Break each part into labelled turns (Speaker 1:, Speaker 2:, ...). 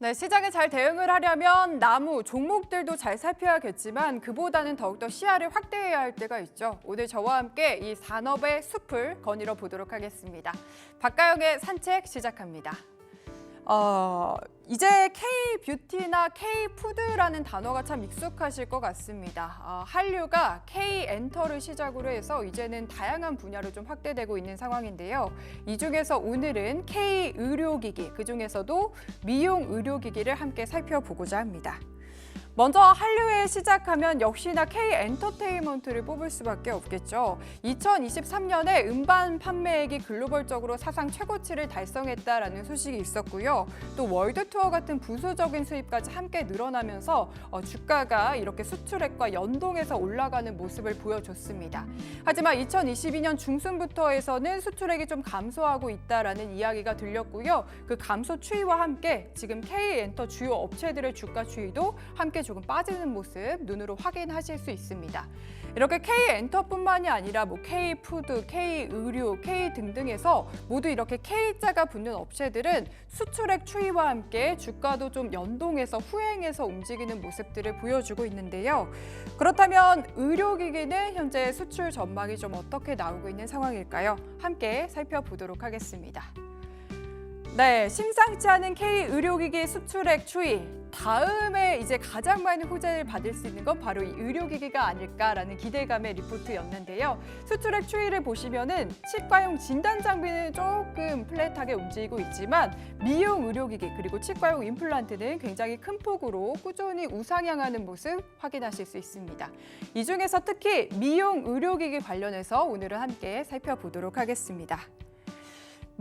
Speaker 1: 네, 시장에 잘 대응을 하려면 나무, 종목들도 잘 살펴야겠지만 그보다는 더욱더 시야를 확대해야 할 때가 있죠. 오늘 저와 함께 이 산업의 숲을 거닐어 보도록 하겠습니다. 박가영의 산책 시작합니다. 이제 K-뷰티나 K-푸드라는 단어가 참 익숙하실 것 같습니다. 한류가 K-엔터를 시작으로 해서 이제는 다양한 분야로 좀 확대되고 있는 상황인데요. 이 중에서 오늘은 K-의료기기, 그중에서도 미용 의료기기를 함께 살펴보고자 합니다. 먼저 한류에 시작하면 역시나 K-엔터테인먼트를 뽑을 수밖에 없겠죠. 2023년에 음반 판매액이 글로벌적으로 사상 최고치를 달성했다라는 소식이 있었고요. 또 월드 투어 같은 부수적인 수입까지 함께 늘어나면서 주가가 이렇게 수출액과 연동해서 올라가는 모습을 보여줬습니다. 하지만 2022년 중순부터에서는 수출액이 좀 감소하고 있다라는 이야기가 들렸고요. 그 감소 추이와 함께 지금 K-엔터 주요 업체들의 주가 추이도 함께 조금 빠지는 모습 눈으로 확인하실 수 있습니다. 이렇게 K-엔터뿐만이 아니라 K-푸드, K-의료, K 등등에서 모두 이렇게 K자가 붙는 업체들은 수출액 추이와 함께 주가도 좀 연동해서 후행해서 움직이는 모습들을 보여주고 있는데요. 그렇다면 의료기기는 현재 수출 전망이 좀 어떻게 나오고 있는 상황일까요? 함께 살펴보도록 하겠습니다. 네, 심상치 않은 K-의료기기 수출액 추이. 다음에 이제 가장 많은 호재를 받을 수 있는 건 바로 이 의료기기가 아닐까라는 기대감의 리포트였는데요. 수출액 추이를 보시면은 치과용 진단 장비는 조금 플랫하게 움직이고 있지만 미용 의료기기 그리고 치과용 임플란트는 굉장히 큰 폭으로 꾸준히 우상향하는 모습 확인하실 수 있습니다. 이 중에서 특히 미용 의료기기 관련해서 오늘은 함께 살펴보도록 하겠습니다.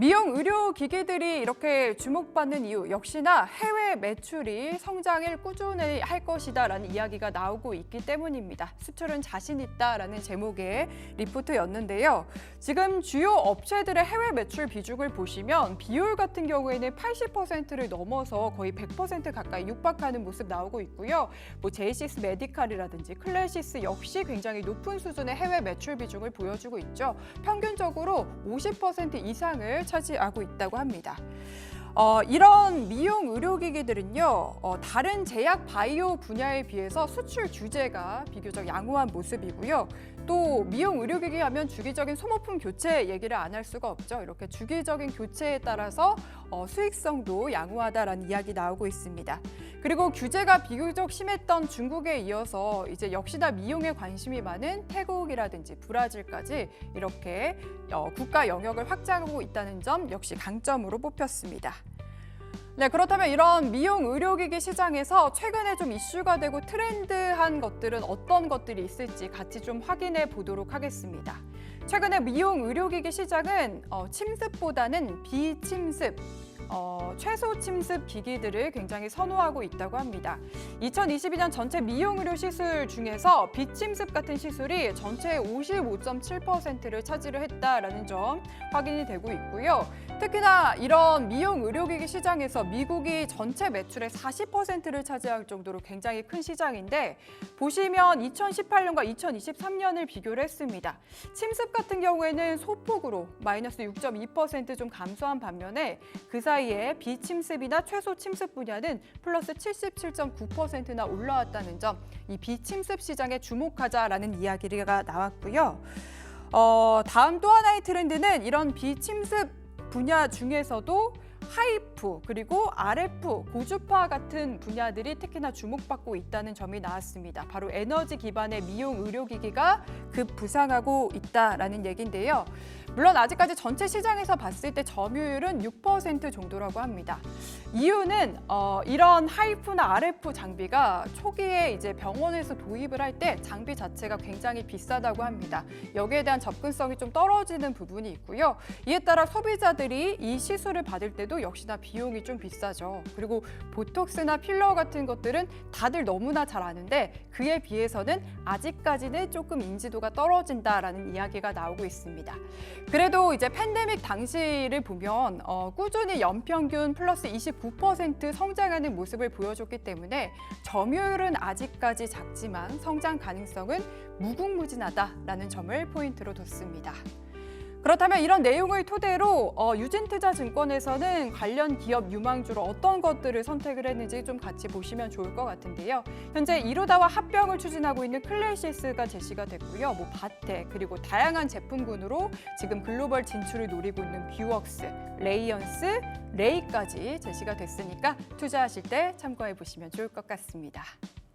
Speaker 1: 미용 의료 기기들이 이렇게 주목받는 이유 역시나 해외 매출이 성장을 꾸준히 할 것이다라는 이야기가 나오고 있기 때문입니다. 수출은 자신 있다라는 제목의 리포트였는데요. 지금 주요 업체들의 해외 매출 비중을 보시면 비율 같은 경우에는 80%를 넘어서 거의 100% 가까이 육박하는 모습 나오고 있고요. 제이시스 메디칼이라든지 클래시스 역시 굉장히 높은 수준의 해외 매출 비중을 보여주고 있죠. 평균적으로 50% 이상을 차지하고 있다고 합니다. 이런 미용 의료기기들은요, 다른 제약 바이오 분야에 비해서 수출 규제가 비교적 양호한 모습이고요. 또 미용 의료기기 하면 주기적인 소모품 교체 얘기를 안 할 수가 없죠. 이렇게 주기적인 교체에 따라서 수익성도 양호하다라는 이야기 나오고 있습니다. 그리고 규제가 비교적 심했던 중국에 이어서 이제 역시나 미용에 관심이 많은 태국이라든지 브라질까지 이렇게 국가 영역을 확장하고 있다는 점 역시 강점으로 뽑혔습니다. 네, 그렇다면 이런 미용 의료기기 시장에서 최근에 좀 이슈가 되고 트렌드한 것들은 어떤 것들이 있을지 같이 좀 확인해 보도록 하겠습니다. 최근에 미용 의료기기 시장은 침습보다는 비침습, 최소 침습 기기들을 굉장히 선호하고 있다고 합니다. 2022년 전체 미용 의료 시술 중에서 비침습 같은 시술이 전체의 55.7%를 차지를 했다라는 점 확인이 되고 있고요. 특히나 이런 미용 의료기기 시장에서 미국이 전체 매출의 40%를 차지할 정도로 굉장히 큰 시장인데 보시면 2018년과 2023년을 비교를 했습니다. 침습 같은 경우에는 소폭으로 마이너스 6.2% 좀 감소한 반면에 그 사이에 비침습이나 최소 침습 분야는 플러스 77.9%나 올라왔다는 점, 이 비침습 시장에 주목하자라는 이야기가 나왔고요. 다음 또 하나의 트렌드는 이런 비침습 분야 중에서도 하이프 그리고 RF, 고주파 같은 분야들이 특히나 주목받고 있다는 점이 나왔습니다. 바로 에너지 기반의 미용 의료기기가 급부상하고 있다라는 얘기인데요. 물론 아직까지 전체 시장에서 봤을 때 점유율은 6% 정도라고 합니다. 이유는 이런 하이프나 RF 장비가 초기에 이제 병원에서 도입을 할 때 장비 자체가 굉장히 비싸다고 합니다. 여기에 대한 접근성이 좀 떨어지는 부분이 있고요. 이에 따라 소비자들이 이 시술을 받을 때도 역시나 비용이 좀 비싸죠. 그리고 보톡스나 필러 같은 것들은 다들 너무나 잘 아는데 그에 비해서는 아직까지는 조금 인지도가 떨어진다라는 이야기가 나오고 있습니다. 그래도 이제 팬데믹 당시를 보면 꾸준히 연평균 플러스 29% 성장하는 모습을 보여줬기 때문에 점유율은 아직까지 작지만 성장 가능성은 무궁무진하다라는 점을 포인트로 뒀습니다. 그렇다면 이런 내용을 토대로 유진투자증권에서는 관련 기업 유망주로 어떤 것들을 선택을 했는지 좀 같이 보시면 좋을 것 같은데요. 현재 이로다와 합병을 추진하고 있는 클래시스가 제시가 됐고요. 바테 그리고 다양한 제품군으로 지금 글로벌 진출을 노리고 있는 뷰웍스, 레이언스, 레이까지 제시가 됐으니까 투자하실 때 참고해 보시면 좋을 것 같습니다.